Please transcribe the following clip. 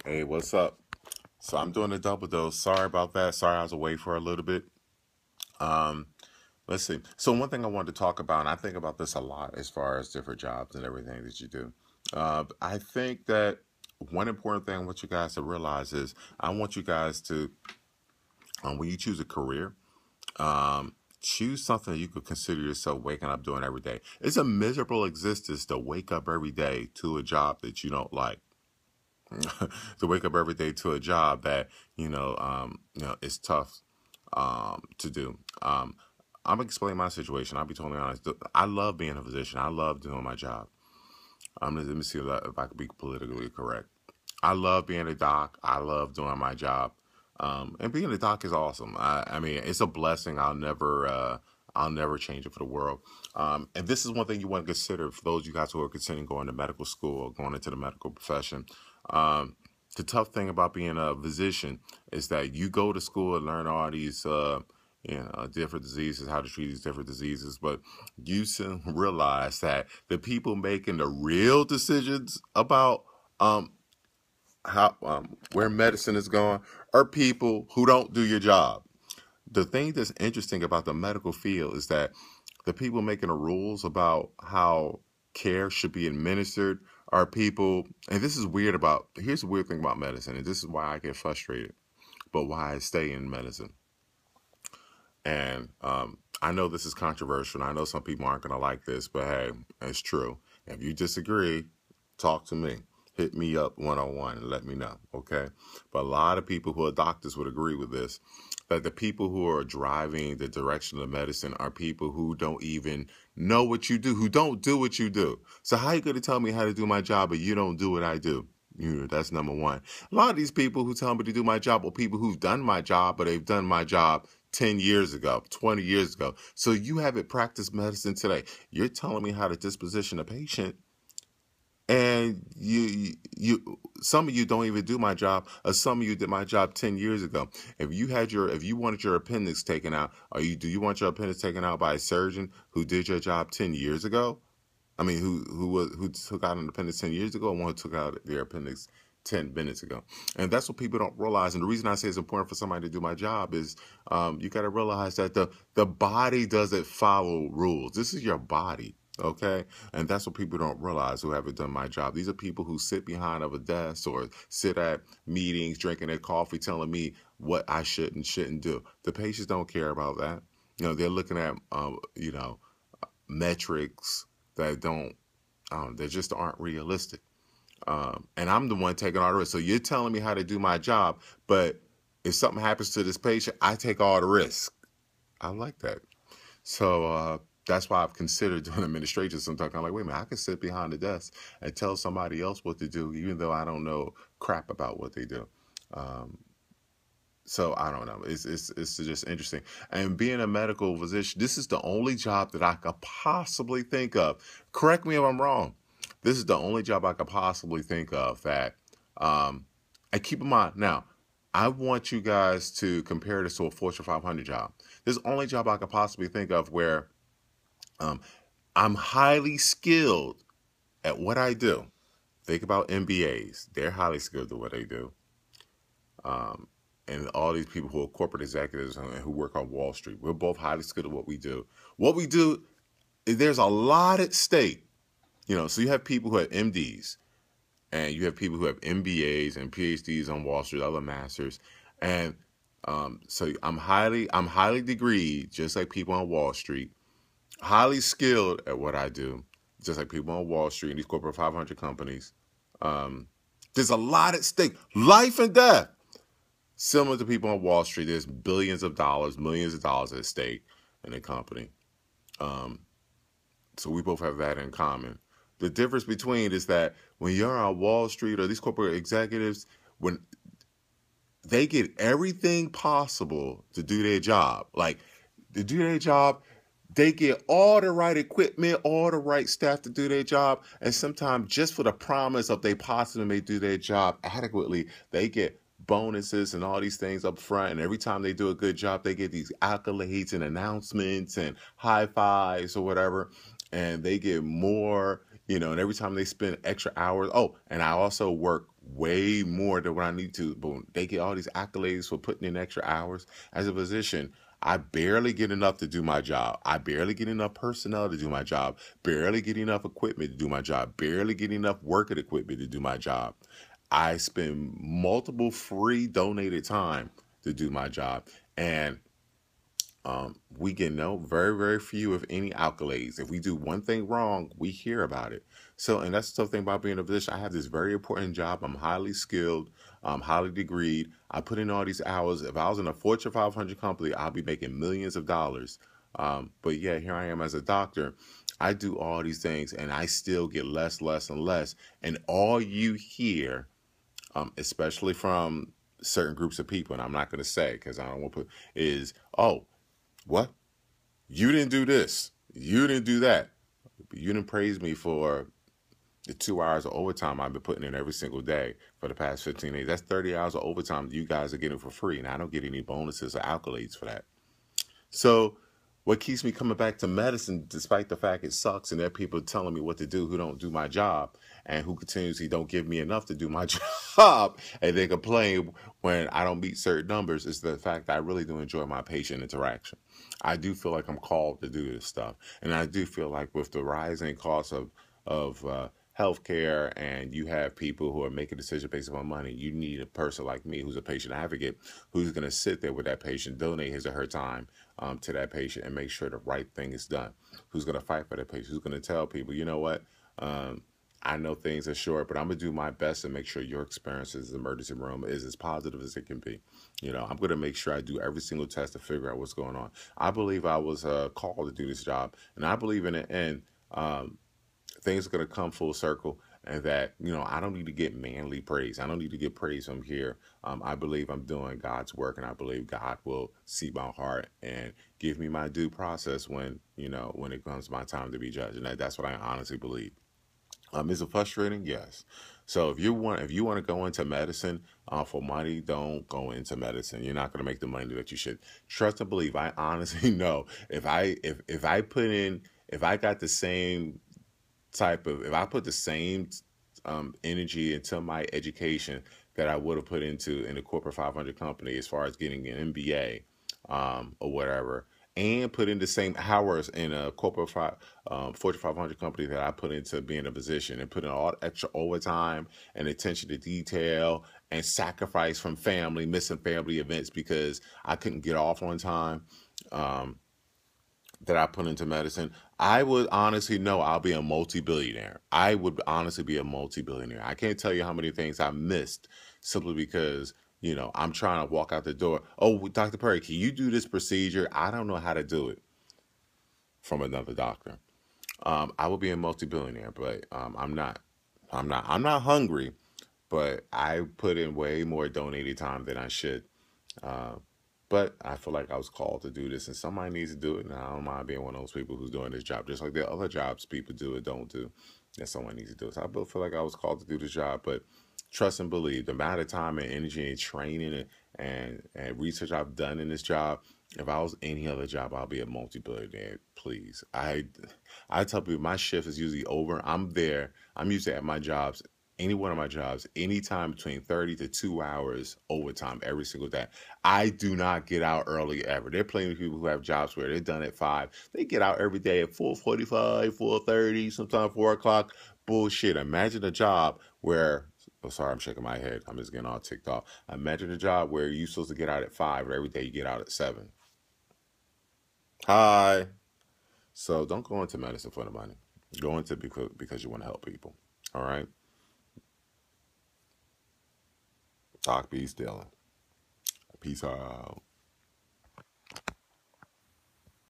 Hey, what's up? So I'm doing a double dose. Sorry about that. Sorry I was away for a little bit. Um, let's see. So one thing I wanted to talk about, and I think about this a lot as far as different jobs and everything that you do. I think that one important thing I want you guys to realize is I want you guys to, when you choose a career, choose something that you could consider yourself waking up doing every day. It's a miserable existence to wake up every day to a job that you don't like. To wake up every day to a job that is tough to do. I'm gonna explain my situation. I'll be totally honest. I love being a physician. I love doing my job. Let me see if I can be politically correct. I love being a doc. I love doing my job. And being a doc is awesome. I mean, it's a blessing. I'll never change it for the world. And this is one thing you want to consider for those of you guys who are considering going to medical school or going into the medical profession. Um, the tough thing about being a physician is that you go to school and learn all these, different diseases, how to treat these different diseases, but you soon realize that the people making the real decisions about um, how where medicine is going are people who don't do your job. The thing that's interesting about the medical field is that the people making the rules about how care should be administered are people, and this is weird about, here's the weird thing about medicine, and this is why I get frustrated, but why I stay in medicine. And I know this is controversial, and I know some people aren't going to like this, but hey, it's true. If you disagree, talk to me. Hit me up one on one and let me know, okay? But a lot of people who are doctors would agree with this, that the people who are driving the direction of medicine are people who don't even know what you do, who don't do what you do. So how are you going to tell me how to do my job, but you don't do what I do? That's number one. A lot of these people who tell me to do my job are people who've done my job, but they've done my job 10 years ago, 20 years ago. So you haven't practiced medicine today. You're telling me how to disposition a patient, and you some of you don't even do my job, or some of you did my job 10 years ago. If you wanted your appendix taken out, do you want your appendix taken out by a surgeon who did your job 10 years ago? I mean, who took out an appendix 10 years ago, and one who took out their appendix 10 minutes ago. And that's what people don't realize. And the reason I say it's important for somebody to do my job is you got to realize that the body doesn't follow rules. This is your body. Okay. And that's what people don't realize who haven't done my job. These are people who sit behind of a desk or sit at meetings, drinking their coffee, telling me what I should and shouldn't do. The patients don't care about that. They're looking at, metrics that they just aren't realistic. And I'm the one taking all the risk. So you're telling me how to do my job, but if something happens to this patient, I take all the risk. I like that. So that's why I've considered doing administration sometimes. I'm like, wait a minute, I can sit behind the desk and tell somebody else what to do, even though I don't know crap about what they do. Um, so I don't know. It's just interesting. And being a medical physician, this is the only job that I could possibly think of. Correct me if I'm wrong. This is the only job I could possibly think of that. Um, and keep in mind now, I want you guys to compare this to a Fortune 500 job. This is the only job I could possibly think of where um, I'm highly skilled at what I do. Think about MBAs; they're highly skilled at what they do. Um, and all these people who are corporate executives and who work on Wall Street. We're both highly skilled at what we do. What we do, there's a lot at stake. So you have people who have MDs, and you have people who have MBAs and PhDs on Wall Street, other masters, and so I'm highly degreed, just like people on Wall Street, highly skilled at what I do, just like people on Wall Street and these corporate 500 companies. Um, there's a lot at stake, life and death. Similar to people on Wall Street, there's billions of dollars, millions of dollars at stake in a company. Um, so we both have that in common. The difference between is that when you're on Wall Street or these corporate executives, when they get everything possible to do their job, like to do their job, they get all the right equipment, all the right staff to do their job, and sometimes just for the promise of they possibly may do their job adequately, they get bonuses and all these things up front. And every time they do a good job, they get these accolades and announcements and high fives or whatever, and they get more. You know, and every time they spend extra hours, oh, and I also work way more than what I need to, but they get all these accolades for putting in extra hours. As a physician, I barely get enough to do my job. I barely get enough personnel to do my job, barely get enough equipment to do my job, barely get enough working equipment to do my job. I spend multiple free donated time to do my job. And we get no very, very few, if any, accolades. If we do one thing wrong, we hear about it. So, and that's the tough thing about being a physician. I have this very important job. I'm highly skilled. I'm highly degreed. I put in all these hours. If I was in a Fortune 500 company, I'll be making millions of dollars. But yeah, here I am as a doctor. I do all these things, and I still get less, less, and less. And all you hear, especially from certain groups of people, and I'm not going to say because I don't want to put, is, oh, what? You didn't do this. You didn't do that. You didn't praise me for the 2 hours of overtime I've been putting in every single day for the past 15 days. That's 30 hours of overtime that you guys are getting for free, and I don't get any bonuses or accolades for that. So what keeps me coming back to medicine, despite the fact it sucks and there are people telling me what to do who don't do my job and who continuously don't give me enough to do my job, and they complain when I don't meet certain numbers, is the fact that I really do enjoy my patient interaction. I do feel like I'm called to do this stuff. And I do feel like with the rising cost of healthcare, and you have people who are making decisions based upon money, you need a person like me who's a patient advocate who's going to sit there with that patient, donate his or her time to that patient, and make sure the right thing is done. Who's going to fight for that patient? Who's going to tell people, you know what? I know things are short, but I'm going to do my best to make sure your experience in the emergency room is as positive as it can be. You know, I'm going to make sure I do every single test to figure out what's going on. I believe I was called to do this job, and I believe in the end, things are going to come full circle, and that, you know, I don't need to get manly praise. I don't need to get praise from here. I believe I'm doing God's work, and I believe God will see my heart and give me my due process when, you know, when it comes my time to be judged. And that's what I honestly believe. Is it frustrating? Yes. So if you want to go into medicine for money, don't go into medicine. You're not going to make the money that you should. Trust and believe. I honestly know if I put in, if I got the same type of, if I put the same energy into my education that I would have put into in a corporate 500 company, as far as getting an MBA or whatever, and put in the same hours in a corporate Fortune 500 company that I put into being a physician, and put in all extra overtime and attention to detail and sacrifice from family, missing family events because I couldn't get off on time, that I put into medicine, I would honestly know I'll be a multi-billionaire. I would honestly be a multi-billionaire. I can't tell you how many things I missed simply because, you know, I'm trying to walk out the door. Oh, Dr. Perry, can you do this procedure? I don't know how to do it, from another doctor. I will be a multi-billionaire, but I'm not. I'm not hungry, but I put in way more donated time than I should. Uh, but I feel like I was called to do this, and somebody needs to do it. And I don't mind being one of those people who's doing this job, just like the other jobs people do or don't do. And someone needs to do it. So I feel like I was called to do this job, but trust and believe the amount of time and energy and training and research I've done in this job. If I was any other job, I'll be a multi-billionaire. Please, I tell people my shift is usually over. I'm there. I'm usually at my jobs, any one of my jobs, anytime between 30 to 2 hours overtime every single day. I do not get out early ever. There are plenty of people who have jobs where they're done at 5. They get out every day at 4:45, 4:30, sometimes 4 o'clock. Bullshit. Imagine a job where, oh, sorry, I'm shaking my head. I'm just getting all ticked off. Imagine a job where you're supposed to get out at 5, but every day you get out at 7. Hi. So don't go into medicine for the money. Go into because you want to help people. All right? Doc B. Dillon. Peace out.